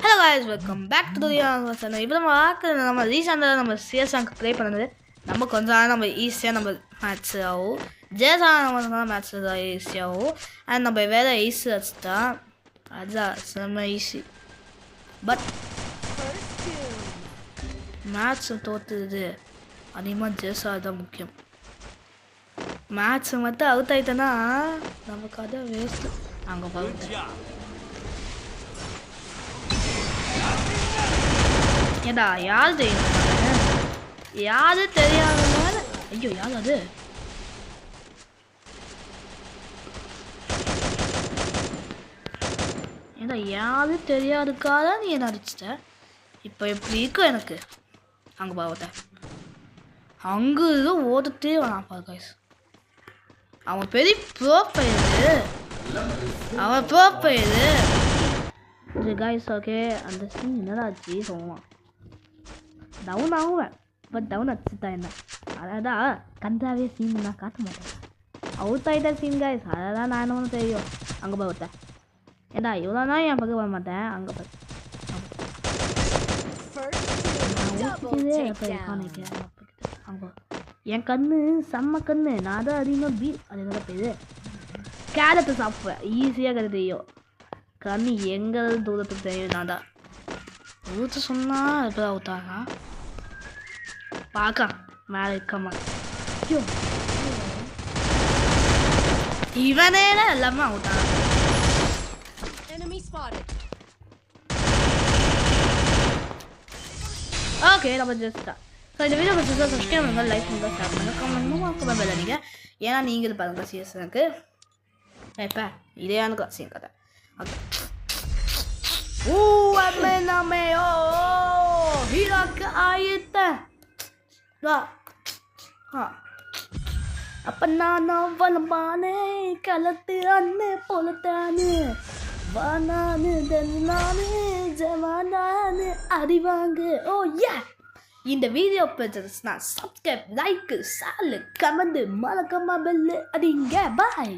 Hello guys, welcome back to the channel. இப்போ நம்ம ரீசெண்டாக நம்ம சிஎஸ்ஆங்க்கு ப்ளே பண்ணது நம்ம கொஞ்சம் நாள் நம்ம ஈஸியாக நம்ம மேட்ச் ஆகும் ஜேசான மேட்ச் ஈஸியாகும் அண்ட் நம்ம வேறு ஈஸி வச்சுட்டா அதுதான் செம்ம ஈஸி பட் மேட்ச் தோற்றுது அதிகமாக ஜேசா தான் முக்கியம் மேட்ச் மட்டும் அவுட் ஆகிட்டேன்னா நமக்கு அதை வேஸ்ட்டு அங்கே பார்த்துட்டேன் ஏடா யார் தெரியும் யாரு தெரியாதனால ஐயோ யார் அது ஏடா யாரு தெரியாதுக்காக நீ என்ன அடிச்சிட்ட இப்போ எப்படி இருக்கும் எனக்கு அங்கே பார்த்த அங்கே இது ஓடிட்டே வேணாம் பாரு கைஸ் அவன் பெரிய ப்ரோஃபைலு அவன் ப்ரோஃபைலு இது கைஸ் ஓகே அந்த சீன் என்னடா ஆச்சு சொல்லுவான் டவுன் ஆகுவேன் பட் டவுன் அடிச்சுட்டா என்ன அதான் கண்டாவே சீன் நான் காட்ட மாட்டேன் அவுட் ஆகிட்ட சீன் கைஸ் அதான் நான் என்ன தெரியும் அங்கே போய் விட்டேன் ஏடா இவ்வளோ தான் என் பக்கம் வர மாட்டேன் அங்கே போய் அங்கே என் கண்ணு செம்ம கண்ணு நான் தான் அதிகமாக பீ அது என்ன போயுது கேரட்டு சாப்பிடுவேன் ஈஸியாக கதை தெரியும் கண்ணு எங்கே தூரத்துக்கு தெரியும் நான் தான் ஊற்று சொன்னால் எப்போ ஊற்றாங்க பார்க்க மேலே இருக்கமா ஐயோ இவனே எல்லாமே அவுட்டான் ஓகே நம்ம ஜஸ்ட்டா ஸோ இந்த வீடியோ பிடிச்சா சப்ஸ்கிரைப் பண்ணுங்கள் லைக் பண்ணுங்கள் ஷேர் பண்ணுங்கள் கமெண்ட் பண்ண நீங்கள் ஏன்னா நீங்கள் இது பாருங்கள் சீரியஸனுக்கு இப்போ இதே எனக்கு சீன் கதை ஓகே அம்மே ஓ ஹீரோக்கு ஆயிட்டேன் அப்போ நான் வளமானே கலத்து அண்ணே போலத்தானே வானானு நானே ஜவானானு அறிவாங்க ஓ ஏ இந்த வீடியோ பிடிச்சதுன்னா சப்ஸ்கிரைப் லைக் ஷேர் கமெண்ட் மறக்காம பெல் அடிங்க பாய்